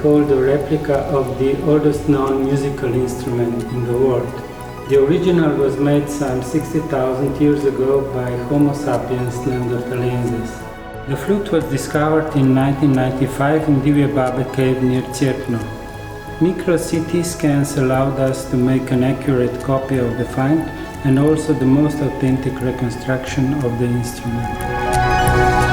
hold a replica of the oldest known musical instrument in the world. The original was made some 60,000 years ago by Homo sapiens neanderthalensis. The flute was discovered in 1995 in Divje cave near Cierpno. Micro-CT scans allowed us to make an accurate copy of the find and also the most authentic reconstruction of the instrument.